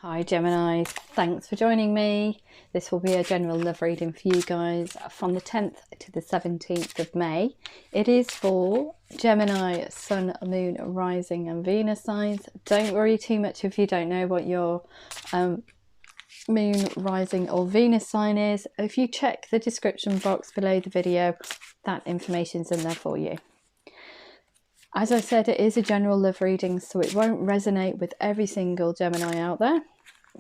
Hi Gemini, thanks for joining me. This will be a general love reading for you guys from the 10th to the 17th of May. It is for Gemini, Sun, Moon, Rising and Venus signs. Don't worry too much if you don't know what your Moon, Rising or Venus sign is. If you check the description box below the video, that information's in there for you. As I said, it is a general love reading, so it won't resonate with every single Gemini out there.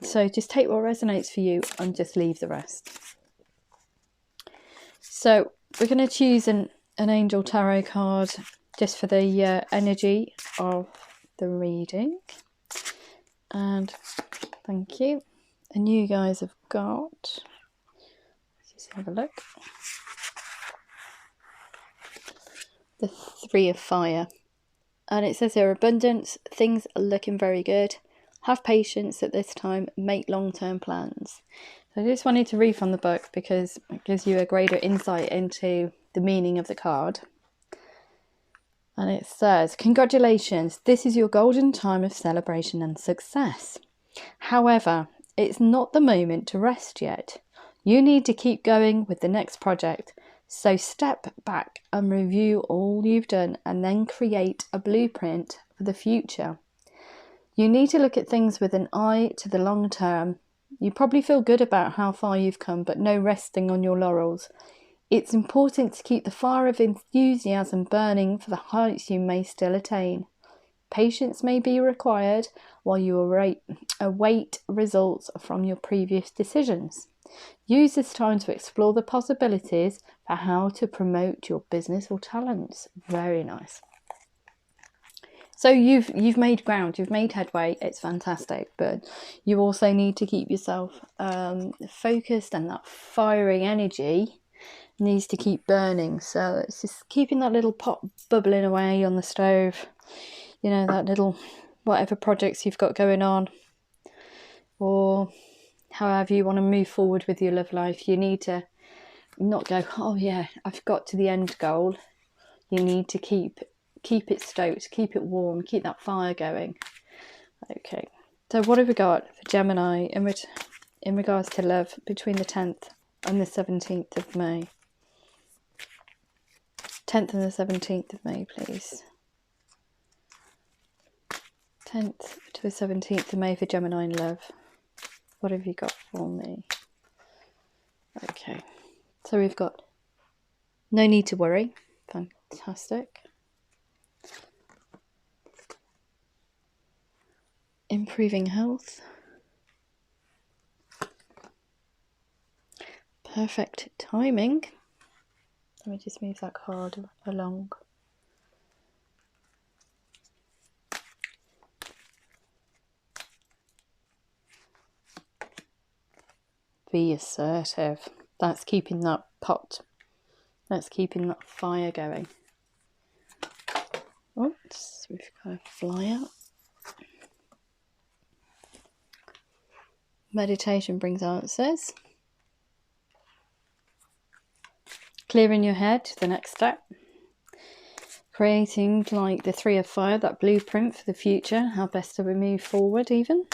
So just take what resonates for you and just leave the rest. So we're going to choose an angel tarot card just for the energy of the reading. And thank you. And you guys have got, let's just have a look. The Three of Fire. And it says here, abundance, things are looking very good. Have patience at this time, make long-term plans. So I just wanted to read from the book because it gives you a greater insight into the meaning of the card. And it says, congratulations, this is your golden time of celebration and success. However, it's not the moment to rest yet. You need to keep going with the next project. So step back and review all you've done and then create a blueprint for the future. You need to look at things with an eye to the long term. You probably feel good about how far you've come, but no resting on your laurels. It's important to keep the fire of enthusiasm burning for the heights you may still attain. Patience may be required while you await results from your previous decisions. Use this time to explore the possibilities for how to promote your business or talents. Very nice. So you've made ground, you've made headway, it's fantastic, but you also need to keep yourself focused, and that fiery energy needs to keep burning. So it's just keeping that little pot bubbling away on the stove, you know, that little whatever projects you've got going on, or however you want to move forward with your love life. You need to not go, oh yeah, I've got to the end goal. You need to keep it stoked, keep it warm, keep that fire going. Okay, so what have we got for Gemini in regards to love between the 10th and the 17th of May? 10th and the 17th of May, please. 10th to the 17th of May for Gemini in love. What have you got for me? Okay, so we've got no need to worry. Fantastic. Improving health. Perfect timing. Let me just move that card along. Be assertive. That's keeping that pot. That's keeping that fire going. Oops, we've got a flyer. Meditation brings answers. Clearing your head, the next step. Creating, like the Three of Fire, that blueprint for the future, how best to move forward even.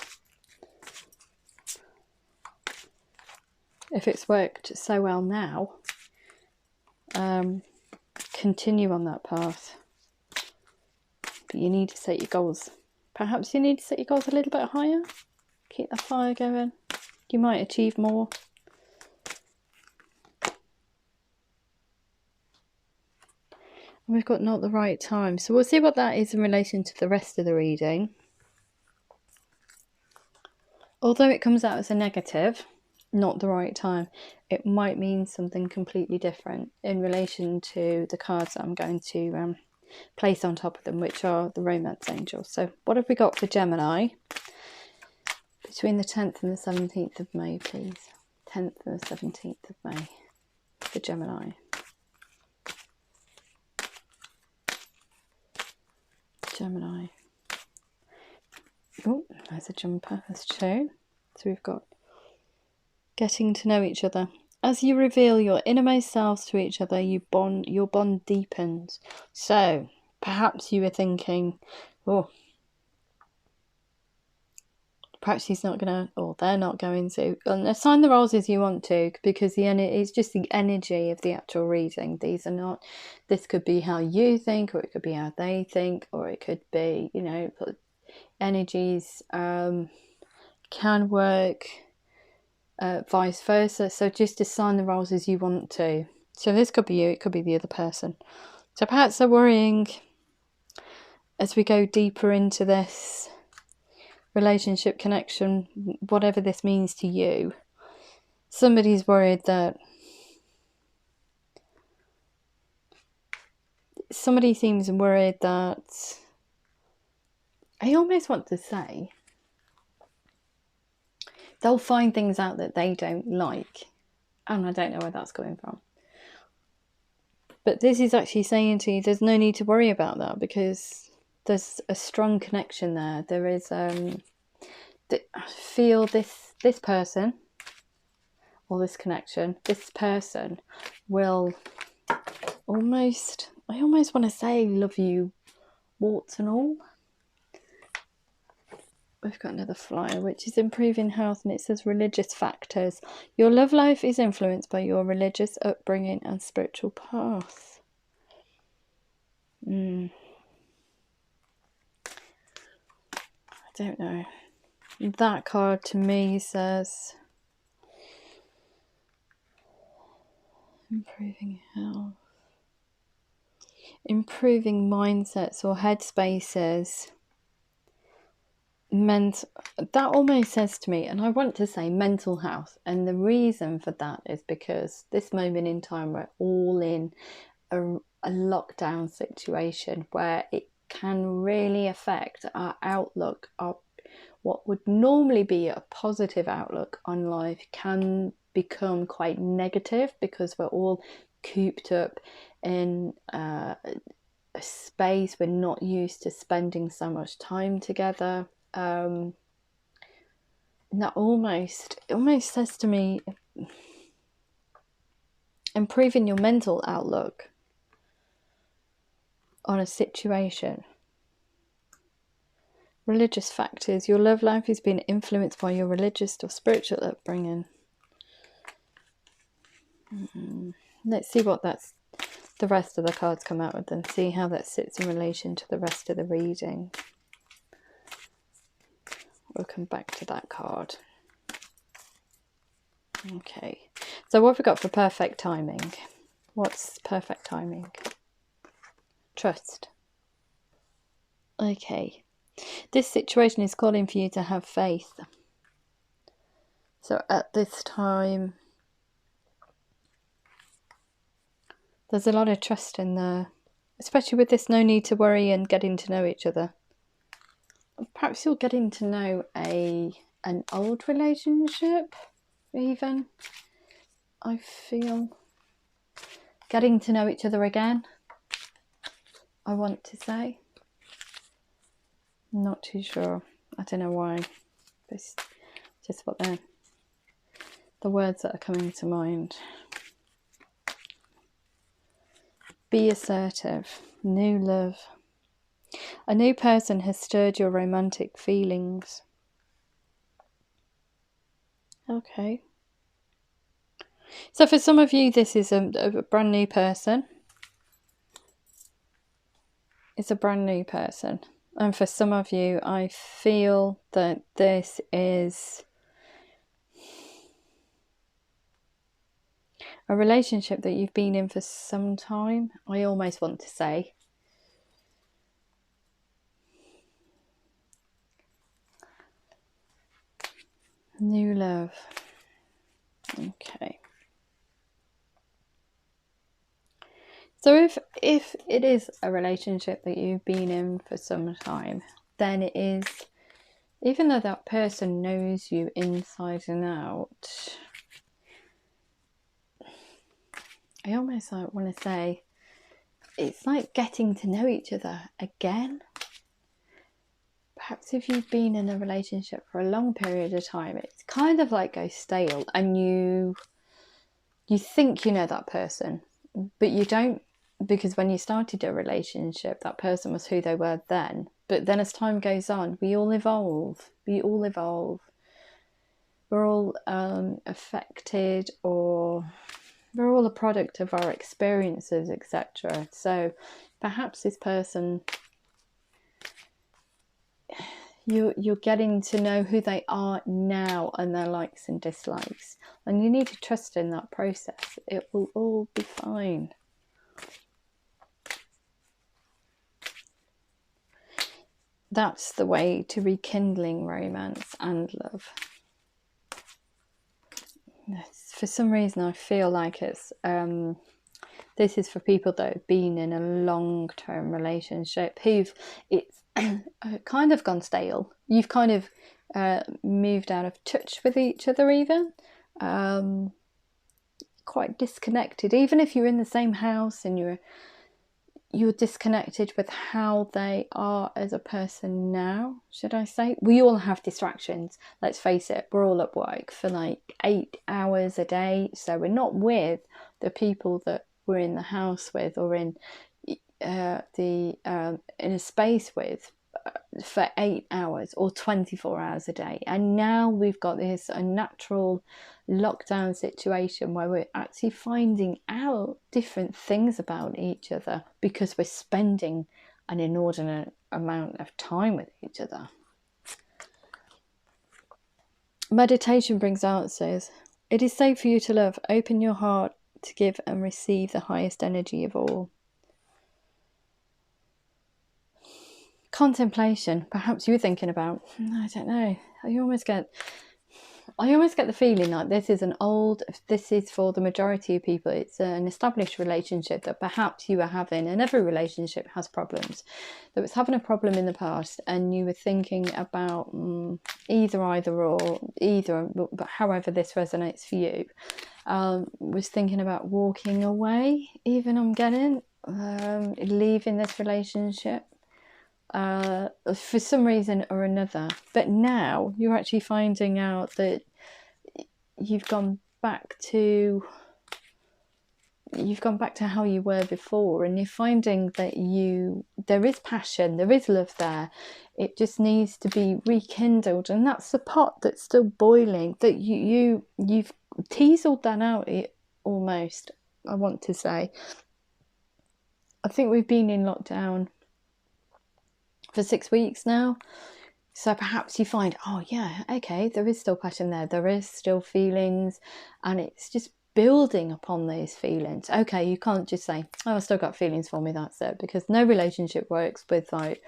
If it's worked so well now, continue on that path. But you need to set your goals. Perhaps you need to set your goals a little bit higher. Keep the fire going. You might achieve more. And we've got not the right time. So we'll see what that is in relation to the rest of the reading. Although it comes out as a negative, not the right time, it might mean something completely different in relation to the cards that I'm going to place on top of them, which are the romance angels. So what have we got for Gemini between the 10th and the 17th of May, please? 10th and the 17th of May for Gemini. Gemini. Oh, there's a jumper, there's two. So we've got getting to know each other. As you reveal your innermost selves to each other, your bond deepens. So perhaps you were thinking, oh, perhaps he's not going to, or they're not going to. And assign the roles as you want to, because it's just the energy of the actual reading. These are not, this could be how you think, or it could be how they think, or it could be, you know, energies can work vice versa. So just assign the roles as you want to. So this could be you, it could be the other person. So perhaps they're worrying, as we go deeper into this relationship connection, whatever this means to you, somebody's worried that somebody seems worried that, I almost want to say, they'll find things out that they don't like, and I don't know where that's coming from. But this is actually saying to you, there's no need to worry about that, because there's a strong connection there. There is, I feel this person, or this connection, this person will almost, I almost want to say, love you, warts and all. We've got another flyer, which is improving health, and it says religious factors. Your love life is influenced by your religious upbringing and spiritual path. I don't know. That card to me says improving health, improving mindsets or headspaces. That almost says to me, and I want to say mental health, and the reason for that is because this moment in time we're all in a lockdown situation where it can really affect our outlook. What would normally be a positive outlook on life can become quite negative, because we're all cooped up in a space we're not used to spending so much time together. And that almost says to me, improving your mental outlook on a situation. Religious factors. Your love life is being influenced by your religious or spiritual upbringing. Let's see what the rest of the cards come out with, and see how that sits in relation to the rest of the reading. We'll come back to that card. Okay, so what have we got for perfect timing? What's perfect timing? Trust. Okay, this situation is calling for you to have faith. So at this time, there's a lot of trust in there, especially with this no need to worry and getting to know each other. Perhaps you're getting to know an old relationship, even. I feel getting to know each other again, I want to say. I'm not too sure. I don't know why. It's just what the words that are coming to mind. Be assertive. New love. A new person has stirred your romantic feelings. Okay. So for some of you, this is a brand new person. It's a brand new person. And for some of you, I feel that this is a relationship that you've been in for some time. I almost want to say. New love. Okay. So if it is a relationship that you've been in for some time, then it is, even though that person knows you inside and out, I almost want to say, it's like getting to know each other again. Perhaps if you've been in a relationship for a long period of time, it's kind of like goes stale, and you think you know that person, but you don't, because when you started a relationship, that person was who they were then, But then as time goes on, we all evolve. We all evolve. We're all affected, or we're all a product of our experiences, etc. So perhaps this person, you're getting to know who they are now and their likes and dislikes. And you need to trust in that process. It will all be fine. That's the way to rekindling romance and love. For some reason, I feel like it's this is for people that have been in a long-term relationship it's kind of gone stale. You've kind of moved out of touch with each other, even quite disconnected. Even if you're in the same house and you're disconnected with how they are as a person now, should I say. We all have distractions, let's face it. We're all at work for like 8 hours a day, so we're not with the people that we're in the house with, or in a space with for 8 hours or 24 hours a day. And now we've got this unnatural lockdown situation where we're actually finding out different things about each other because we're spending an inordinate amount of time with each other. Meditation brings answers. It is safe for you to love. Open your heart to give and receive the highest energy of all. Contemplation. Perhaps you're thinking about, I don't know. I almost get the feeling like this is for the majority of people. It's an established relationship that perhaps you were having, and every relationship has problems. That was having a problem in the past, and you were thinking about either, but however this resonates for you. Was thinking about walking away, even I'm getting, leaving this relationship. For some reason or another, but now you're actually finding out that you've gone back to how you were before, and you're finding that there is passion, there is love there. It just needs to be rekindled, and that's the pot that's still boiling. That you've teaseled that out, almost. I want to say. I think we've been in lockdown for 6 weeks now, so perhaps you find, oh yeah, okay, there is still passion there is still feelings, and it's just building upon those feelings. Okay, you can't just say, oh, I've still got feelings for me, that's it, because no relationship works with like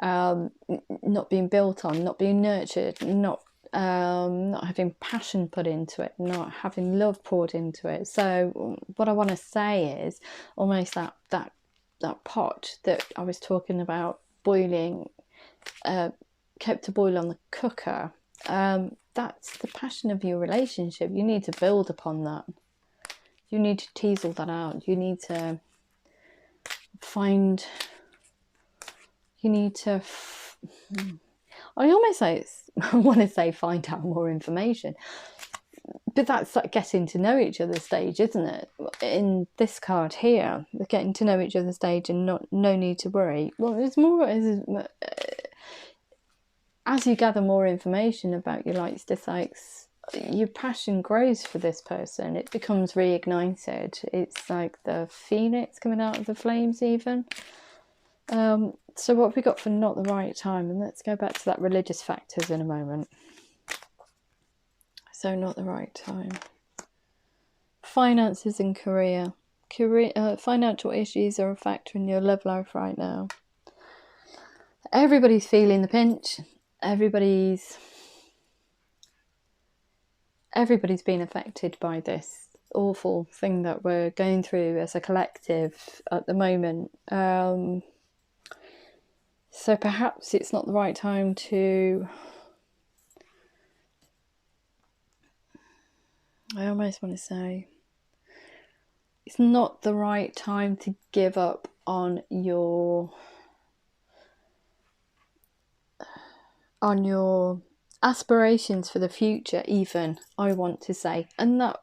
not being built on, not being nurtured, not having passion put into it, not having love poured into it. So what I want to say is almost that pot that I was talking about boiling, kept to boil on the cooker, that's the passion of your relationship. You need to build upon that. You need to teasel that out. You need to I almost want to say find out more information, but that's like getting to know each other stage, isn't it? In this card here, the getting to know each other stage, and no need to worry. Well, it's more as you gather more information about your likes, dislikes, your passion grows for this person. It becomes reignited. It's like the phoenix coming out of the flames, even. So what have we got for not the right time? And let's go back to that religious factors in a moment. So not the right time. Finances and career. Financial issues are a factor in your love life right now. Everybody's feeling the pinch. Everybody's been affected by this awful thing that we're going through as a collective at the moment. So perhaps it's not the right time to... I almost want to say it's not the right time to give up on your aspirations for the future, even, I want to say. And that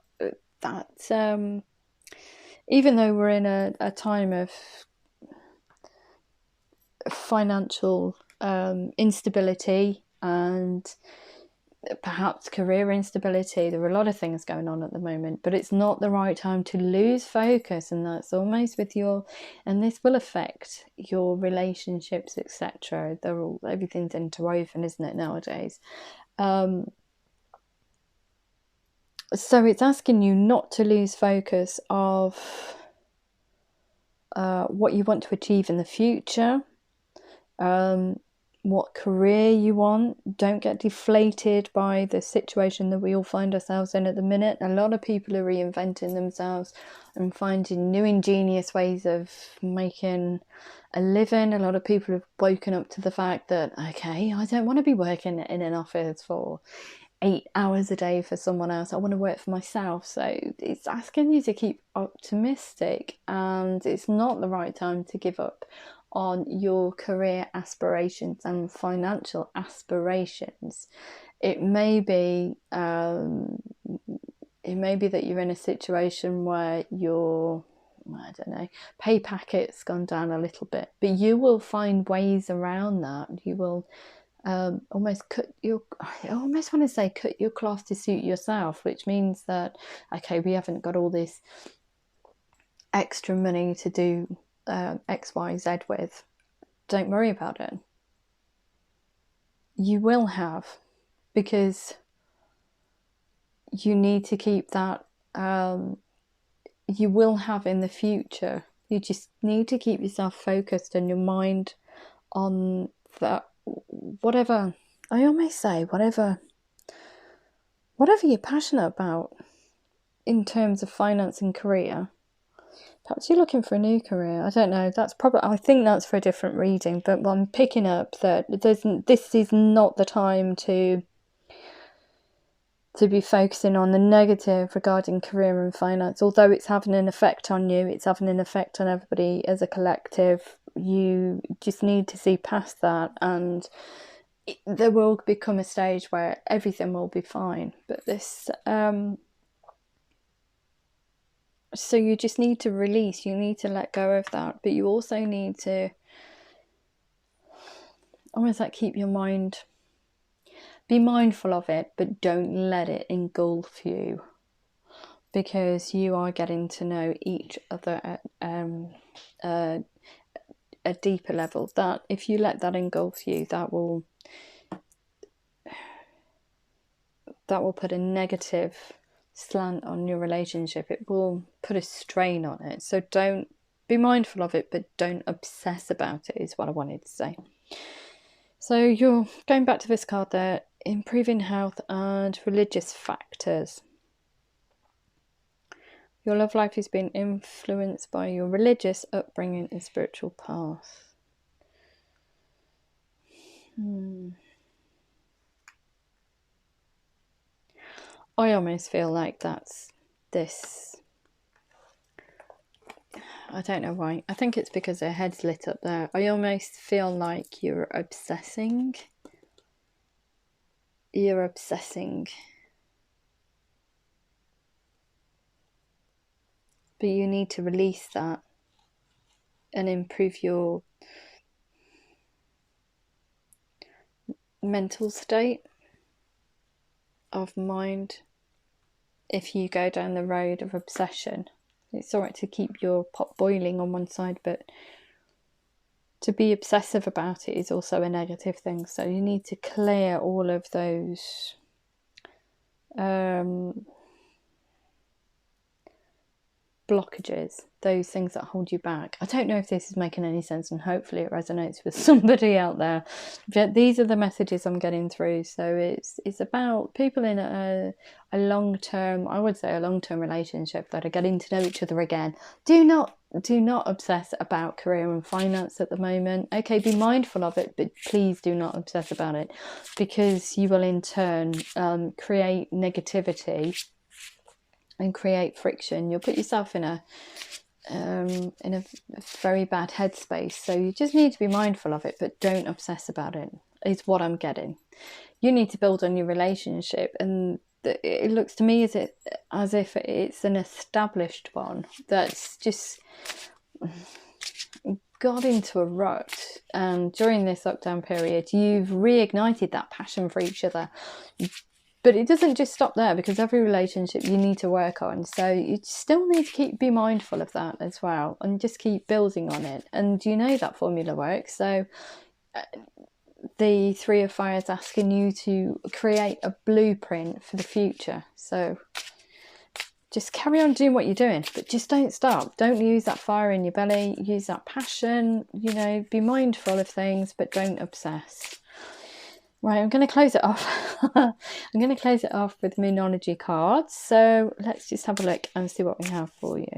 even though we're in a time of financial instability and perhaps career instability. There are a lot of things going on at the moment, but it's not the right time to lose focus, and that's almost with your, and this will affect your relationships, etc. Everything's interwoven, isn't it, nowadays? So it's asking you not to lose focus of what you want to achieve in the future, what career you want. Don't get deflated by the situation that we all find ourselves in at the minute. A lot of people are reinventing themselves and finding new ingenious ways of making a living. A lot of people have woken up to the fact that, okay, I don't want to be working in an office for 8 hours a day for someone else. I want to work for myself. So it's asking you to keep optimistic, and it's not the right time to give up on your career aspirations and financial aspirations. It may be that you're in a situation where your, I don't know, pay packet's gone down a little bit, but you will find ways around that. You will almost cut your cloth to suit yourself, which means that, okay, we haven't got all this extra money to do X, Y, Z with. Don't worry about it. You will have, because you need to keep that. You will have in the future. You just need to keep yourself focused and your mind on that. Whatever you're passionate about in terms of finance and career. Perhaps you're looking for a new career. I don't know. I think that's for a different reading. But I'm picking up that this is not the time to be focusing on the negative regarding career and finance. Although it's having an effect on you, it's having an effect on everybody as a collective. You just need to see past that, and there will become a stage where everything will be fine. But this, so you just need to release. You need to let go of that. But you also need to almost like keep your mind. Be mindful of it, but don't let it engulf you, because you are getting to know each other at a deeper level. That if you let that engulf you, that will put a negative slant on your relationship. It will put a strain on it. So don't be mindful of it, but don't obsess about it, is what I wanted to say. So you're going back to this card there, improving health and religious factors. Your love life is being influenced by your religious upbringing and spiritual path. I almost feel like that's this. I don't know why. I think it's because her head's lit up there. I almost feel like you're obsessing. You're obsessing. But you need to release that and improve your mental state of mind. If you go down the road of obsession, it's alright to keep your pot boiling on one side, but to be obsessive about it is also a negative thing. So you need to clear all of those blockages, those things that hold you back. I don't know if this is making any sense, and hopefully it resonates with somebody out there. But these are the messages I'm getting through. So it's about people in a long-term, I would say a long-term relationship that are getting to know each other again. Do not obsess about career and finance at the moment. Okay, be mindful of it, but please do not obsess about it, because you will in turn create negativity and create friction. You'll put yourself in a very bad headspace. So you just need to be mindful of it, but don't obsess about it, is what I'm getting. You need to build on your relationship, and it looks to me as if it's an established one that's just got into a rut, and during this lockdown period you've reignited that passion for each other. But it doesn't just stop there, because every relationship you need to work on. So you still need to be mindful of that as well, and just keep building on it. And you know that formula works. So the Three of Fire is asking you to create a blueprint for the future. So just carry on doing what you're doing, but just don't stop. Don't lose that fire in your belly. Use that passion, you know, be mindful of things, but don't obsess. Right, I'm going to close it off. I'm going to close it off with Moonology cards. So let's just have a look and see what we have for you.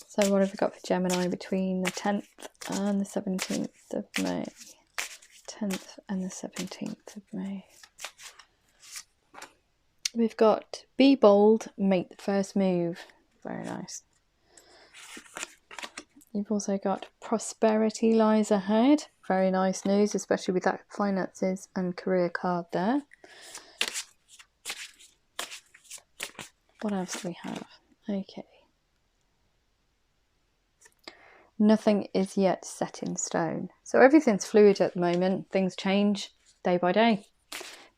So what have we got for Gemini between the 10th and the 17th of May? 10th and the 17th of May. We've got be bold, make the first move. Very nice. You've also got prosperity lies ahead. Very nice news, especially with that finances and career card there. What else do we have? Okay. Nothing is yet set in stone. So everything's fluid at the moment. Things change day by day,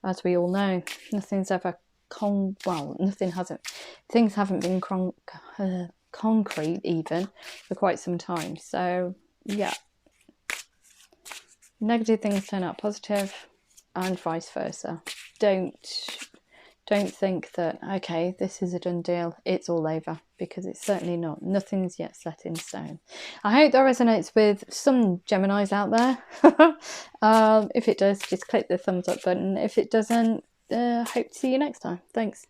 as we all know. Nothing's ever things haven't been concrete even for quite some time. So yeah, negative things turn out positive, and vice versa. Don't think that, okay, this is a done deal, it's all over, because it's certainly not. Nothing's yet set in stone. I hope that resonates with some Geminis out there. If it does, just click the thumbs up button. If it doesn't, hope to see you next time. Thanks.